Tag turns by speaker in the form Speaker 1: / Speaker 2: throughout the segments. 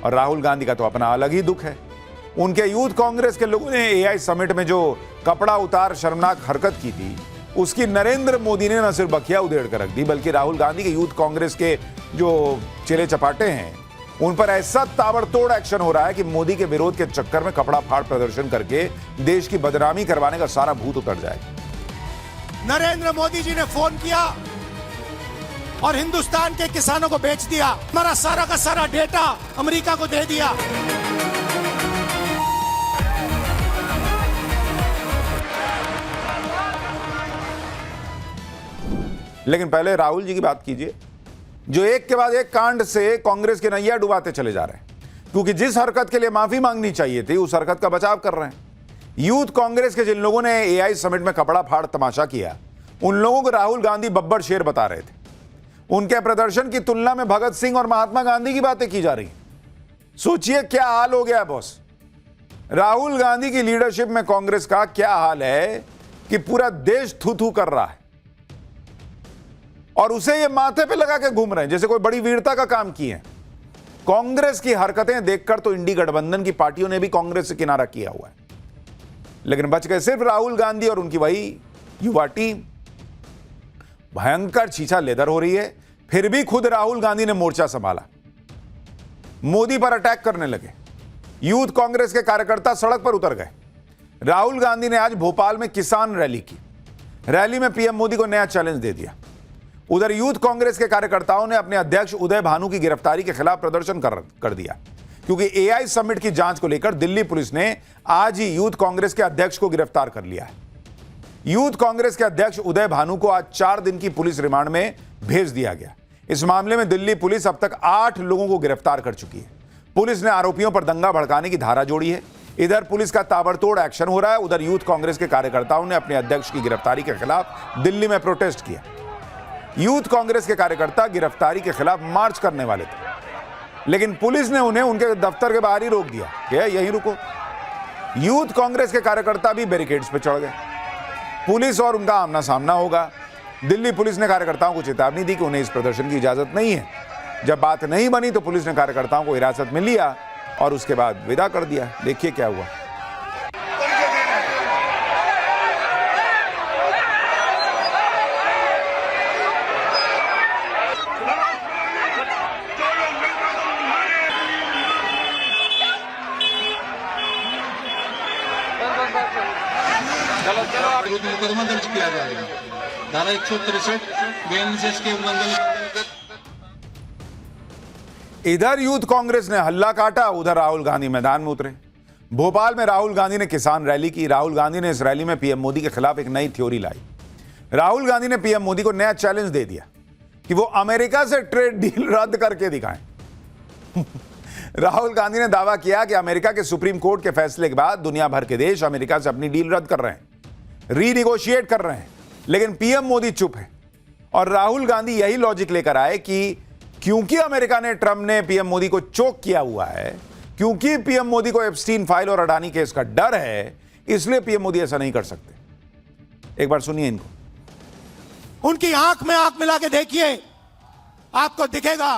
Speaker 1: और राहुल गांधी का तो अपना अलग ही दुख है। उनके यूथ कांग्रेस के लोगों ने एआई समिट में जो कपड़ा उतार शर्मनाक हरकत की थी, उसकी नरेंद्र मोदी ने न सिर्फ बखिया उधेड़ कर रख दी, बल्कि राहुल गांधी के यूथ कांग्रेस के जो चेले चपाटे हैं उन पर ऐसा ताबड़तोड़ एक्शन हो रहा है कि मोदी के विरोध के चक्कर में कपड़ा फाड़ प्रदर्शन करके देश की बदनामी करवाने का सारा भूत उतर जाएगा।
Speaker 2: नरेंद्र मोदी जी ने फोन किया और हिंदुस्तान के किसानों को बेच दिया, हमारा सारा का सारा डेटा अमेरिका को दे दिया।
Speaker 1: लेकिन पहले राहुल जी की बात कीजिए, जो एक के बाद एक कांड से कांग्रेस के नैया डुबाते चले जा रहे हैं, क्योंकि जिस हरकत के लिए माफी मांगनी चाहिए थी उस हरकत का बचाव कर रहे हैं। यूथ कांग्रेस के जिन लोगों ने एआई समिट में कपड़ा फाड़ तमाशा किया, उन लोगों को राहुल गांधी बब्बर शेर बता रहे थे। उनके प्रदर्शन की तुलना में भगत सिंह और महात्मा गांधी की बातें की जा रही। सोचिए क्या हाल हो गया है बॉस। राहुल गांधी की लीडरशिप में कांग्रेस का क्या हाल है कि पूरा देश थू थू कर रहा है और उसे ये माथे पे लगा के घूम रहे हैं जैसे कोई बड़ी वीरता का काम किए। कांग्रेस की हरकतें देखकर तो इंडी गठबंधन की पार्टियों ने भी कांग्रेस से किनारा किया हुआ है, लेकिन बच गए सिर्फ राहुल गांधी और उनकी वही युवा टीम। भयंकर छीछा लेदर हो रही है, फिर भी खुद राहुल गांधी ने मोर्चा संभाला, मोदी पर अटैक करने लगे। यूथ कांग्रेस के कार्यकर्ता सड़क पर उतर गए। राहुल गांधी ने आज भोपाल में किसान रैली की। रैली में पीएम मोदी को नया चैलेंज दे दिया। उधर यूथ कांग्रेस के कार्यकर्ताओं ने अपने अध्यक्ष उदय भानु की गिरफ्तारी के खिलाफ प्रदर्शन कर दिया, क्योंकि एआई समिट की जांच को लेकर दिल्ली पुलिस ने आज ही यूथ कांग्रेस के अध्यक्ष को गिरफ्तार कर लिया है। यूथ कांग्रेस के अध्यक्ष उदय भानु को आज 4 दिन की पुलिस रिमांड में भेज दिया गया। इस मामले में दिल्ली पुलिस अब तक 8 लोगों को गिरफ्तार कर चुकी है। पुलिस ने आरोपियों पर दंगा भड़काने की धारा जोड़ी है। इधर पुलिस का ताबड़तोड़ एक्शन हो रहा है, उधर यूथ कांग्रेस के कार्यकर्ताओं ने अपने अध्यक्ष की गिरफ्तारी के खिलाफ दिल्ली में प्रोटेस्ट किया। यूथ कांग्रेस के कार्यकर्ता गिरफ्तारी के खिलाफ मार्च करने वाले थे, लेकिन पुलिस ने उन्हें उनके दफ्तर के बाहर ही रोक दिया कि यहीं रुको। यूथ कांग्रेस के कार्यकर्ता भी बैरिकेड्स पर चढ़ गए। पुलिस और उनका आमना सामना होगा। दिल्ली पुलिस ने कार्यकर्ताओं को चेतावनी दी कि उन्हें इस प्रदर्शन की इजाजत नहीं है। जब बात नहीं बनी तो पुलिस ने कार्यकर्ताओं को हिरासत में लिया और उसके बाद विदा कर दिया। देखिए क्या हुआ।
Speaker 3: मुकदमा दर्ज किया जाएगा। धारा 163 बीएनएसएस के उल्लंघन।
Speaker 1: इधर यूथ कांग्रेस ने हल्ला काटा, उधर राहुल गांधी मैदान में उतरे। भोपाल में राहुल गांधी ने किसान रैली की। राहुल गांधी ने इस रैली में पीएम मोदी के खिलाफ एक नई थ्योरी लाई। राहुल गांधी ने पीएम मोदी को नया चैलेंज दे दिया कि वो अमेरिका से ट्रेड डील रद्द करके दिखाएं। राहुल गांधी ने दावा किया कि अमेरिका के सुप्रीम कोर्ट के फैसले के बाद दुनिया भर के देश अमेरिका से अपनी डील रद्द कर रहे हैं, रीनिगोशिएट कर रहे हैं, लेकिन पीएम मोदी चुप है। और राहुल गांधी यही लॉजिक लेकर आए कि क्योंकि अमेरिका ने ट्रंप ने पीएम मोदी को चोक किया हुआ है, क्योंकि पीएम मोदी को एप्स्टीन फाइल और अडानी केस का डर है, इसलिए पीएम मोदी ऐसा नहीं कर सकते। एक बार सुनिए इनको।
Speaker 2: उनकी आंख में आंख मिला के देखिए, आपको दिखेगा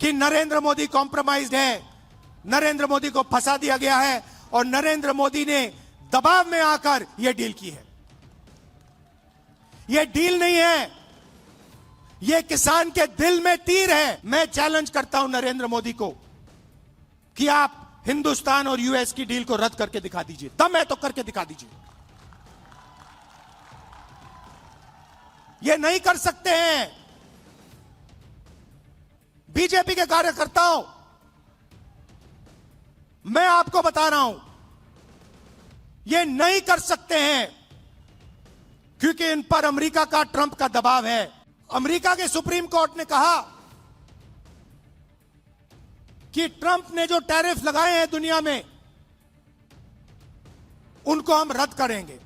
Speaker 2: कि नरेंद्र मोदी कॉम्प्रोमाइज्ड है, नरेंद्र मोदी को फंसा दिया गया है और नरेंद्र मोदी ने दबाव में आकर यह डील की है। यह डील नहीं है, यह किसान के दिल में तीर है। मैं चैलेंज करता हूं नरेंद्र मोदी को कि आप हिंदुस्तान और यूएस की डील को रद्द करके दिखा दीजिए। दम है तो करके दिखा दीजिए। यह नहीं कर सकते हैं। बीजेपी के कार्यकर्ताओं, मैं आपको बता रहा हूं, यह नहीं कर सकते हैं क्योंकि इन पर अमेरिका का, ट्रंप का दबाव है। अमेरिका के सुप्रीम कोर्ट ने कहा कि ट्रंप ने जो टैरिफ लगाए हैं दुनिया में, उनको हम रद्द करेंगे,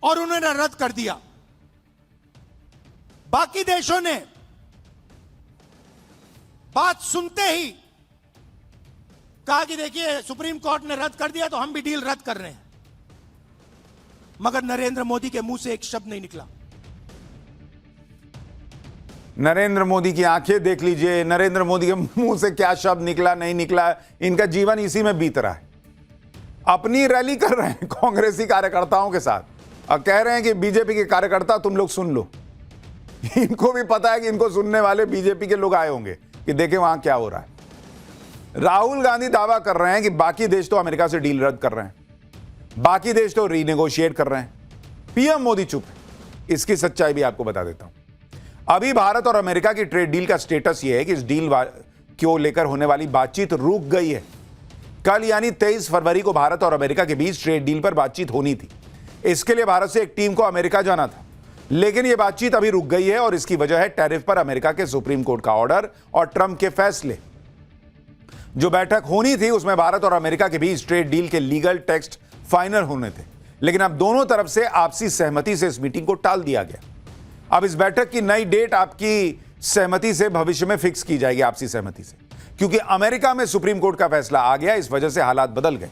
Speaker 2: और उन्होंने रद्द कर दिया। बाकी देशों ने बात सुनते ही कहा कि देखिए सुप्रीम कोर्ट ने रद्द कर दिया तो हम भी डील रद्द कर रहे हैं, मगर नरेंद्र मोदी के मुंह से एक शब्द नहीं निकला।
Speaker 1: नरेंद्र मोदी की आंखें देख लीजिए, नरेंद्र मोदी के मुंह से क्या शब्द निकला नहीं निकला, इनका जीवन इसी में बीत रहा है। अपनी रैली कर रहे हैं कांग्रेसी कार्यकर्ताओं के साथ और कह रहे हैं कि बीजेपी के कार्यकर्ता तुम लोग सुन लो। इनको भी पता है कि इनको सुनने वाले बीजेपी के लोग आए होंगे कि देखें वहां क्या हो रहा है। राहुल गांधी दावा कर रहे हैं कि बाकी देश तो अमेरिका से डील रद्द कर रहे हैं, बाकी देश तो रीनेगोशिएट कर रहे हैं, पीएम मोदी चुप है। इसकी सच्चाई भी आपको बता देता हूं। अभी भारत और अमेरिका की ट्रेड डील का स्टेटस यह है कि इस डील को लेकर होने वाली बातचीत रुक गई है। कल यानी 23 फरवरी को भारत और अमेरिका के बीच ट्रेड डील पर बातचीत होनी थी। इसके लिए भारत से एक टीम को अमेरिका जाना था, लेकिन यह बातचीत अभी रुक गई है और इसकी वजह है टैरिफ पर अमेरिका के सुप्रीम कोर्ट का ऑर्डर और ट्रंप के फैसले। जो बैठक होनी थी उसमें भारत और अमेरिका के बीच ट्रेड डील के लीगल टेक्स्ट फाइनल होने थे, लेकिन अब दोनों तरफ से आपसी सहमति से इस मीटिंग को टाल दिया गया। अब इस बैठक की नई डेट आपकी सहमति से भविष्य में फिक्स की जाएगी, आपसी सहमति से, क्योंकि अमेरिका में सुप्रीम कोर्ट का फैसला आ गया। इस वजह से हालात बदल गए।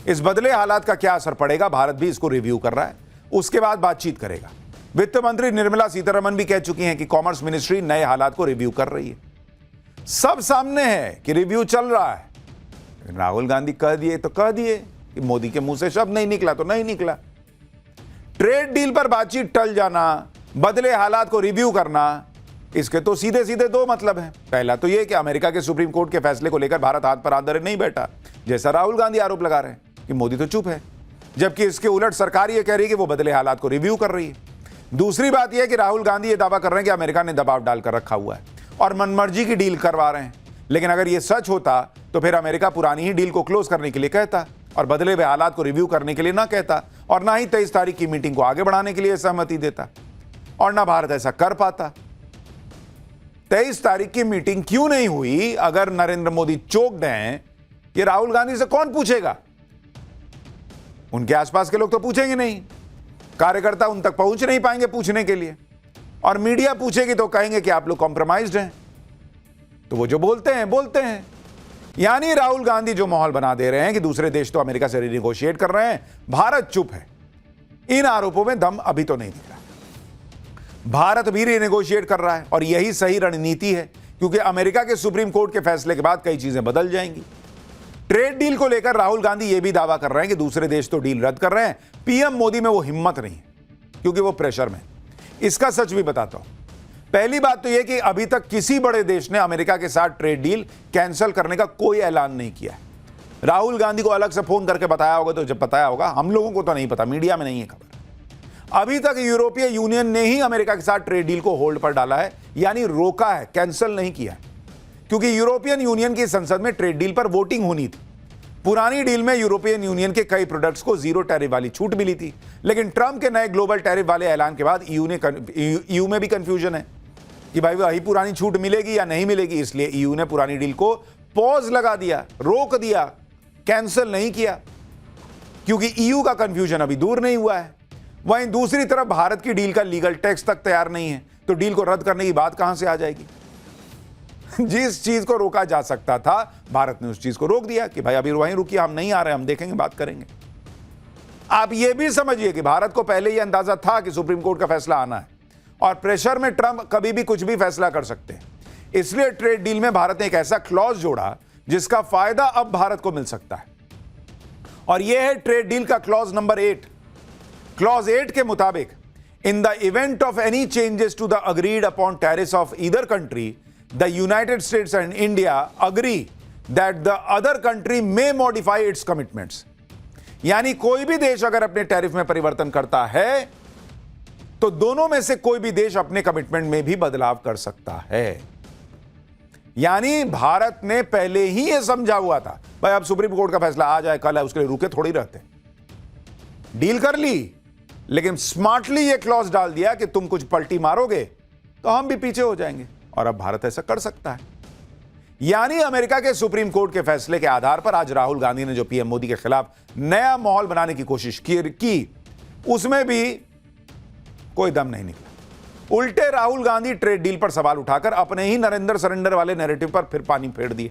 Speaker 1: इस बदले हालात का क्या असर पड़ेगा, भारत भी इसको रिव्यू कर रहा है, उसके बाद बातचीत करेगा। वित्त मंत्री निर्मला सीतारमण भी कह चुकी हैं कि कॉमर्स मिनिस्ट्री नए हालात को रिव्यू कर रही है। सब सामने है कि रिव्यू चल रहा है। राहुल गांधी कह दिए तो कह दिए कि मोदी के मुंह से शब्द नहीं निकला तो नहीं निकला। ट्रेड डील पर बातचीत टल जाना, बदले हालात को रिव्यू करना, इसके तो सीधे सीधे दो मतलब हैं। पहला तो यह कि अमेरिका के सुप्रीम कोर्ट के फैसले को लेकर भारत हाथ पर हाथ धरे नहीं बैठा, जैसा राहुल गांधी आरोप लगा रहे हैं कि मोदी तो चुप है, जबकि इसके उलट सरकार यह कह रही है कि वो बदले हालात को रिव्यू कर रही है। दूसरी बात यह कि राहुल गांधी यह दावा कर रहे हैं कि अमेरिका ने दबाव डालकर रखा हुआ है और मनमर्जी की डील करवा रहे हैं। लेकिन अगर यह सच होता तो फिर अमेरिका पुरानी ही डील को क्लोज करने के लिए कहता और बदले हुए हालात को रिव्यू करने के लिए ना कहता, और ना ही 23 तारीख की मीटिंग को आगे बढ़ाने के लिए सहमति देता, और ना भारत ऐसा कर पाता। 23 तारीख की मीटिंग क्यों नहीं हुई? अगर नरेंद्र मोदी चोक्ड हैं, ये राहुल गांधी से कौन पूछेगा? उनके आसपास के लोग तो पूछेंगे नहीं, कार्यकर्ता उन तक पहुंच नहीं पाएंगे पूछने के लिए, और मीडिया पूछेगी तो कहेंगे कि आप लोग कॉम्प्रोमाइज्ड हैं। तो वो जो बोलते हैं। यानी राहुल गांधी जो माहौल बना दे रहे हैं कि दूसरे देश तो अमेरिका से रिनेगोशिएट कर रहे हैं, भारत चुप है। इन आरोपों में दम अभी तो नहीं दिख रहा। भारत भी रिनेगोशिएट कर रहा है और यही सही रणनीति है, क्योंकि अमेरिका के सुप्रीम कोर्ट के फैसले के बाद कई चीजें बदल जाएंगी। ट्रेड डील को लेकर राहुल गांधी यह भी दावा कर रहे हैं कि दूसरे देश तो डील रद्द कर रहे हैं, पीएम मोदी में वो हिम्मत नहीं है क्योंकि वो प्रेशर में। इसका सच भी बताता हूं। पहली बात तो यह कि अभी तक किसी बड़े देश ने अमेरिका के साथ ट्रेड डील कैंसिल करने का कोई ऐलान नहीं किया है। राहुल गांधी को अलग से फोन करके बताया होगा तो जब बताया होगा, हम लोगों को तो नहीं पता, मीडिया में नहीं है खबर। अभी तक यूरोपीय यूनियन ने ही अमेरिका के साथ ट्रेड डील को होल्ड पर डाला है, यानी रोका है, कैंसिल नहीं किया है, क्योंकि यूरोपियन यूनियन की संसद में ट्रेड डील पर वोटिंग होनी थी। पुरानी डील में यूरोपियन यूनियन के कई प्रोडक्ट्स को जीरो टैरिफ वाली छूट मिली थी, लेकिन ट्रंप के नए ग्लोबल टैरिफ वाले ऐलान के बाद ईयू में भी कंफ्यूजन है कि भाई वही पुरानी छूट मिलेगी या नहीं मिलेगी। इसलिए ईयू ने पुरानी डील को पॉज लगा दिया, रोक दिया, कैंसिल नहीं किया, क्योंकि ईयू का कंफ्यूजन अभी दूर नहीं हुआ है। वहीं दूसरी तरफ भारत की डील का लीगल टेक्स्ट तक तैयार नहीं है, तो डील को रद्द करने की बात कहां से आ जाएगी? जिस चीज को रोका जा सकता था, भारत ने उस चीज को रोक दिया कि भाई अभी वहीं रुकिए, हम नहीं आ रहे, हम देखेंगे, बात करेंगे। आप यह भी समझिए कि भारत को पहले ही अंदाजा था कि सुप्रीम कोर्ट का फैसला आना है और प्रेशर में ट्रंप कभी भी कुछ भी फैसला कर सकते हैं। इसलिए ट्रेड डील में भारत ने एक ऐसा क्लॉज जोड़ा जिसका फायदा अब भारत को मिल सकता है, और यह है ट्रेड डील का क्लॉज नंबर 8। क्लॉज 8 के मुताबिक, in the event of any changes to the agreed upon tariffs of either country, the United States and India agree that the other country may modify its commitments. यानी कोई भी देश अगर अपने tariff में परिवर्तन करता है तो दोनों में से कोई भी देश अपने कमिटमेंट में भी बदलाव कर सकता है। यानी भारत ने पहले ही यह समझा हुआ था, भाई अब सुप्रीम कोर्ट का फैसला आ जाए कल है, उसके लिए रुके थोड़ी रहते। डील कर ली, लेकिन स्मार्टली यह क्लॉज डाल दिया कि तुम कुछ पलटी मारोगे तो हम भी पीछे हो जाएंगे, और अब भारत ऐसा कर सकता है। यानी अमेरिका के सुप्रीम कोर्ट के फैसले के आधार पर आज राहुल गांधी ने जो पीएम मोदी के खिलाफ नया माहौल बनाने की कोशिश की, उसमें भी कोई दम नहीं निकला। उल्टे राहुल गांधी ट्रेड डील पर सवाल उठाकर अपने ही नरेंद्र सरेंडर वाले नैरेटिव पर फिर पानी फेर दिए,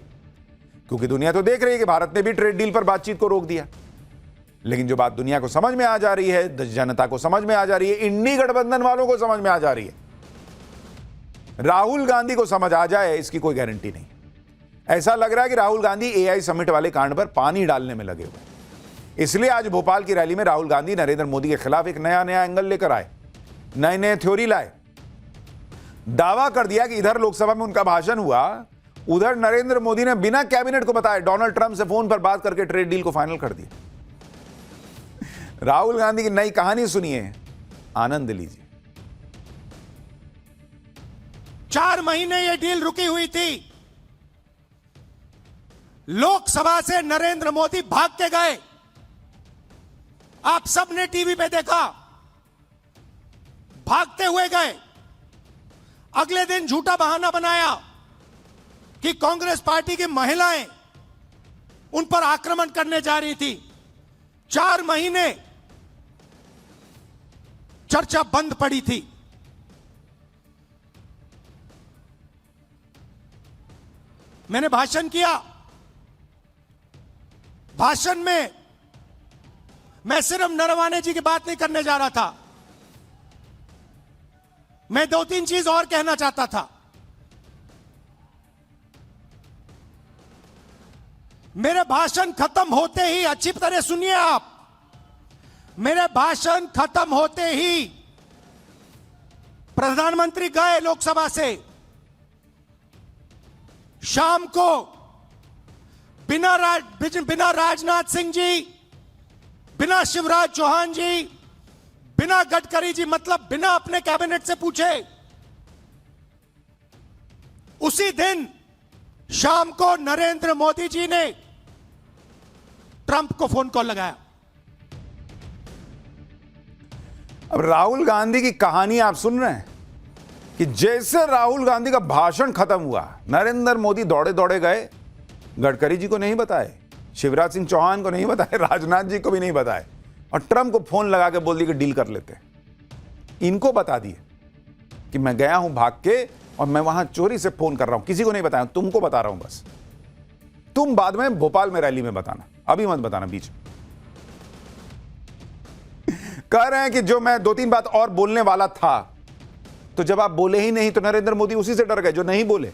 Speaker 1: क्योंकि दुनिया तो देख रही है कि भारत ने भी ट्रेड डील पर बातचीत को रोक दिया। लेकिन जो बात दुनिया को समझ में आ जा रही है, जनता को समझ में आ जा रही है, इंडी गठबंधन वालों को समझ में आ जा रही है राहुल गांधी को समझ आ जाए इसकी कोई गारंटी नहीं। ऐसा लग रहा है कि राहुल गांधी एआई समिट वाले कांड पर पानी डालने में लगे हुए हैं। इसलिए आज भोपाल की रैली में राहुल गांधी नरेंद्र मोदी के खिलाफ एक नया एंगल लेकर आए, नए थ्योरी लाए। दावा कर दिया कि इधर लोकसभा में उनका भाषण हुआ, उधर नरेंद्र मोदी ने बिना कैबिनेट को बताए डोनाल्ड ट्रंप से फोन पर बात करके ट्रेड डील को फाइनल कर दिया। राहुल गांधी की नई कहानी सुनिए, आनंद लीजिए।
Speaker 2: 4 महीने ये डील रुकी हुई थी। लोकसभा से नरेंद्र मोदी भाग के गए, आप सबने टीवी पे देखा, भागते हुए गए। अगले दिन झूठा बहाना बनाया कि कांग्रेस पार्टी की महिलाएं उन पर आक्रमण करने जा रही थी। 4 महीने चर्चा बंद पड़ी थी। मैंने भाषण किया। भाषण में मैं सिर्फ नरवाने जी की बात नहीं करने जा रहा था, मैं 2-3 चीज और कहना चाहता था। मेरे भाषण खत्म होते ही, अच्छी तरह सुनिए आप, मेरे भाषण खत्म होते ही प्रधानमंत्री गए लोकसभा से। शाम को बिना राजनाथ सिंह जी, बिना शिवराज चौहान जी, बिना गडकरी जी, मतलब बिना अपने कैबिनेट से पूछे, उसी दिन शाम को नरेंद्र मोदी जी ने ट्रंप को फोन कॉल लगाया।
Speaker 1: अब राहुल गांधी की कहानी आप सुन रहे हैं कि जैसे राहुल गांधी का भाषण खत्म हुआ, नरेंद्र मोदी दौड़े दौड़े गए, गडकरी जी को नहीं बताए, शिवराज सिंह चौहान को नहीं बताए, राजनाथ जी को भी नहीं बताए, और ट्रंप को फोन लगा के बोल दिया कि डील कर लेते हैं। इनको बता दिए कि मैं गया हूं भाग के और मैं वहां चोरी से फोन कर रहा हूं, किसी को नहीं बताया, तुमको बता रहा हूं बस। तुम बाद में भोपाल में रैली में बताना, अभी मत बताना बीच में। कह रहे हैं कि जो मैं 2-3 बात और बोलने वाला था, तो जब आप बोले ही नहीं तो नरेंद्र मोदी उसी से डर गए जो नहीं बोले।